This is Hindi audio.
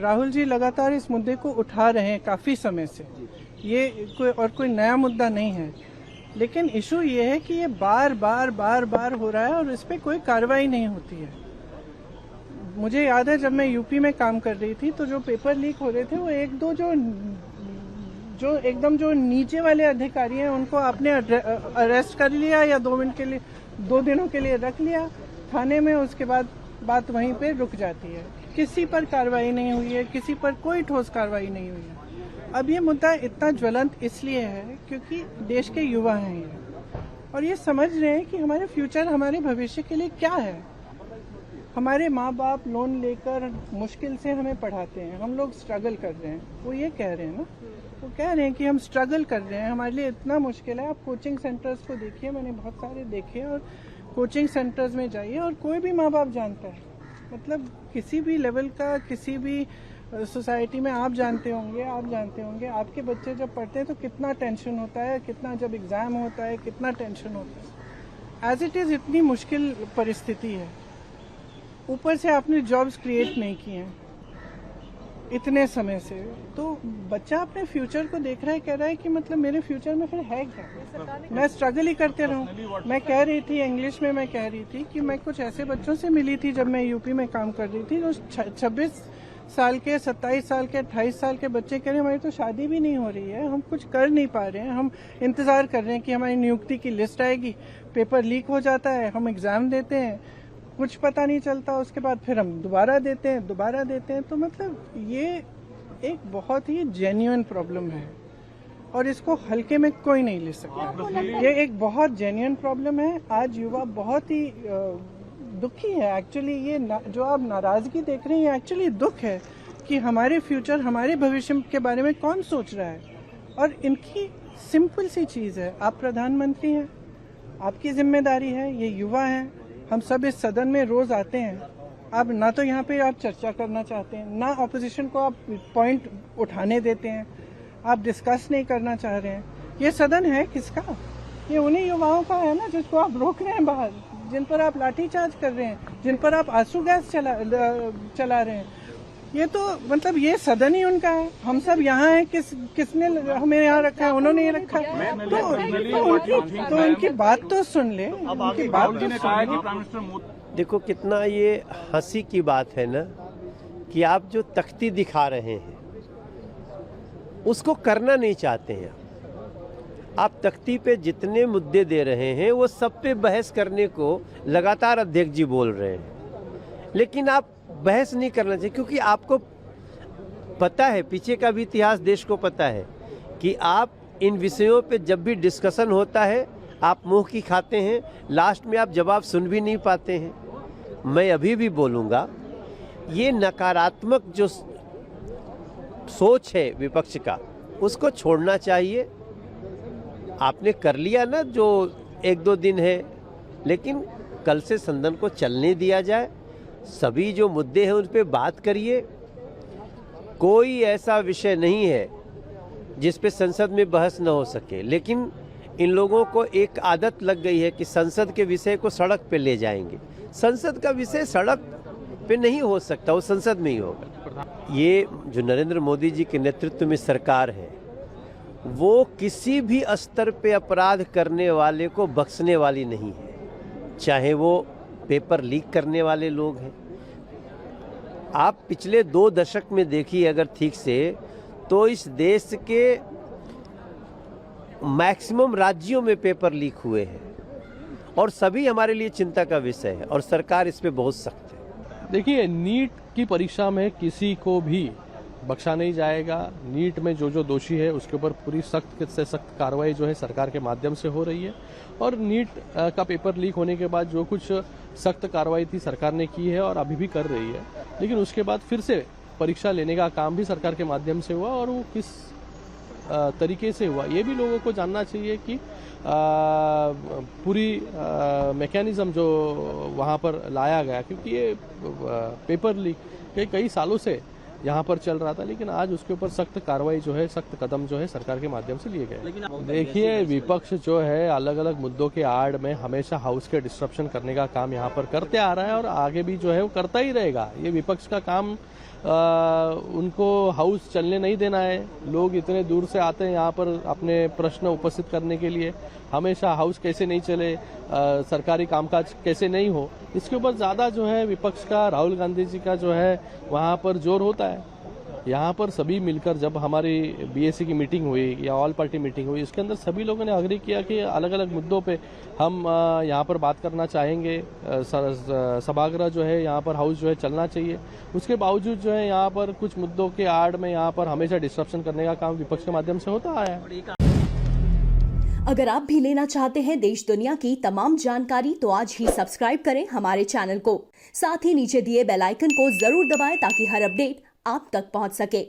राहुल जी लगातार इस मुद्दे को उठा रहे हैं काफ़ी समय से, ये कोई नया मुद्दा नहीं है, लेकिन इशू ये है कि ये बार बार हो रहा है और इस पर कोई कार्रवाई नहीं होती है। मुझे याद है जब मैं यूपी में काम कर रही थी तो जो पेपर लीक हो रहे थे वो एक दो जो एकदम जो नीचे वाले अधिकारी हैं उनको आपने अरेस्ट कर लिया या 2 दिनों के लिए रख लिया थाने में, उसके बाद बात वहीं पे रुक जाती है। किसी पर कार्रवाई नहीं हुई है, किसी पर कोई ठोस कार्रवाई नहीं हुई है। अब ये मुद्दा इतना ज्वलंत इसलिए है क्योंकि देश के युवा हैं ये, और ये समझ रहे हैं कि हमारे फ्यूचर, हमारे भविष्य के लिए क्या है। हमारे माँ बाप लोन लेकर मुश्किल से हमें पढ़ाते हैं, हम लोग स्ट्रगल कर रहे हैं, वो ये कह रहे हैं ना, वो कह रहे हैं कि हम स्ट्रगल कर रहे हैं, हमारे लिए इतना मुश्किल है। आप कोचिंग सेंटर्स को देखिए, मैंने बहुत सारे देखे, और कोचिंग सेंटर्स में जाइए और कोई भी माँ बाप जानता है, मतलब किसी भी लेवल का, किसी भी सोसाइटी में आप जानते होंगे आपके बच्चे जब पढ़ते हैं तो कितना टेंशन होता है, कितना जब एग्ज़ाम होता है कितना टेंशन होता है। एज इट इज़ इतनी मुश्किल परिस्थिति है, ऊपर से आपने जॉब्स क्रिएट नहीं किए हैं इतने समय से, तो बच्चा अपने फ्यूचर को देख रहा है, कह रहा है कि मतलब मेरे फ्यूचर में फिर है क्या, मैं स्ट्रगल ही करते रहूं। मैं कह रही थी इंग्लिश में, मैं कह रही थी कि मैं कुछ ऐसे बच्चों से मिली थी जब मैं यूपी में काम कर रही थी, जो 26 साल के, 27 साल के, 28 साल के बच्चे कह रहे हैं हमारी तो शादी भी नहीं हो रही है, हम कुछ कर नहीं पा रहे हैं, हम इंतजार कर रहे हैं कि हमारी नियुक्ति की लिस्ट आएगी, पेपर लीक हो जाता है, हम एग्जाम देते हैं, कुछ पता नहीं चलता, उसके बाद फिर हम दोबारा देते हैं। तो मतलब ये एक बहुत ही जेन्युइन प्रॉब्लम है और इसको हल्के में कोई नहीं ले सकता। ये एक बहुत जेन्युइन प्रॉब्लम है। आज युवा बहुत ही दुखी है एक्चुअली। ये जो आप नाराजगी देख रहे हैं एक्चुअली दुख है कि हमारे फ्यूचर, हमारे भविष्य के बारे में कौन सोच रहा है। और इनकी सिंपल सी चीज़ है, आप प्रधानमंत्री हैं, आपकी जिम्मेदारी है, ये युवा हैं, हम सब इस सदन में रोज आते हैं, आप ना तो यहाँ पे आप चर्चा करना चाहते हैं, ना ऑपोजिशन को आप पॉइंट उठाने देते हैं, आप डिस्कस नहीं करना चाह रहे हैं। ये सदन है किसका? ये उन्हीं युवाओं का है ना जिसको आप रोक रहे हैं बाहर, जिन पर आप लाठीचार्ज कर रहे हैं, जिन पर आप आंसू गैस चला रहे हैं। ये तो मतलब ये सदन ही उनका है, हम सब यहाँ हैं, किसने हमें यहाँ रखा है? उन्होंने ही रखा है। तो उनकी बात तो सुन ले, उनकी बात तो सुन ले। देखो कितना ये हंसी की बात है ना कि आप जो तख्ती दिखा रहे हैं उसको करना नहीं चाहते हैं। आप तख्ती पे जितने मुद्दे दे रहे हैं वो सब पे बहस करने को लगातार अध्यक्ष जी बोल रहे हैं, लेकिन आप बहस नहीं करना चाहिए क्योंकि आपको पता है, पीछे का भी इतिहास देश को पता है कि आप इन विषयों पे जब भी डिस्कशन होता है आप मुंह की खाते हैं, लास्ट में आप जवाब सुन भी नहीं पाते हैं। मैं अभी भी बोलूँगा, ये नकारात्मक जो सोच है विपक्ष का उसको छोड़ना चाहिए। आपने कर लिया ना जो 1-2 दिन है, लेकिन कल से सदन को चलने दिया जाए, सभी जो मुद्दे हैं उन पे बात करिए। कोई ऐसा विषय नहीं है जिस पे संसद में बहस न हो सके, लेकिन इन लोगों को एक आदत लग गई है कि संसद के विषय को सड़क पे ले जाएंगे। संसद का विषय सड़क पे नहीं हो सकता, वो संसद में ही होगा। ये जो नरेंद्र मोदी जी के नेतृत्व में सरकार है वो किसी भी स्तर पे अपराध करने वाले को बख्शने वाली नहीं है, चाहे वो पेपर लीक करने वाले लोग हैं। आप पिछले 2 दशक में देखिए अगर ठीक से, तो इस देश के मैक्सिमम राज्यों में पेपर लीक हुए हैं और सभी हमारे लिए चिंता का विषय है और सरकार इस पे बहुत सख्त है। देखिए, नीट की परीक्षा में किसी को भी बख्शा नहीं जाएगा। नीट में जो दोषी है उसके ऊपर पूरी सख्त से सख्त कार्रवाई जो है सरकार के माध्यम से हो रही है, और नीट का पेपर लीक होने के बाद जो कुछ सख्त कार्रवाई थी सरकार ने की है और अभी भी कर रही है, लेकिन उसके बाद फिर से परीक्षा लेने का काम भी सरकार के माध्यम से हुआ, और वो किस तरीके से हुआ ये भी लोगों को जानना चाहिए कि पूरी मैकेनिज्म जो वहाँ पर लाया गया, क्योंकि ये पेपर लीक कई सालों से यहाँ पर चल रहा था, लेकिन आज उसके ऊपर सख्त कार्रवाई जो है, सख्त कदम जो है सरकार के माध्यम से लिए गए। देखिए, विपक्ष जो है अलग अलग मुद्दों के आड़ में हमेशा हाउस के डिस्ट्रप्शन करने का काम यहाँ पर करते आ रहा है और आगे भी जो है वो करता ही रहेगा। ये विपक्ष का काम उनको हाउस चलने नहीं देना है। लोग इतने दूर से आते हैं यहाँ पर अपने प्रश्न उपस्थित करने के लिए, हमेशा हाउस कैसे नहीं चले, सरकारी कामकाज कैसे नहीं हो, इसके ऊपर ज़्यादा जो है विपक्ष का, राहुल गांधी जी का जो है वहाँ पर जोर होता है। यहाँ पर सभी मिलकर जब हमारी बीएससी की मीटिंग हुई या ऑल पार्टी मीटिंग हुई, इसके अंदर सभी लोगों ने अग्री किया कि अलग अलग मुद्दों पे हम यहाँ पर बात करना चाहेंगे। सभागृह जो है यहाँ पर हाउस जो है चलना चाहिए। उसके बावजूद जो है यहाँ पर कुछ मुद्दों के आड़ में यहाँ पर हमेशा डिस्ट्रप्शन करने का काम विपक्ष के माध्यम से होता आया है। अगर आप भी लेना चाहते हैं देश दुनिया की तमाम जानकारी तो आज ही सब्सक्राइब करें हमारे चैनल को। साथ ही नीचे दिए बेल आइकन को जरूर दबाएं ताकि हर अपडेट आप तक पहुंच सके।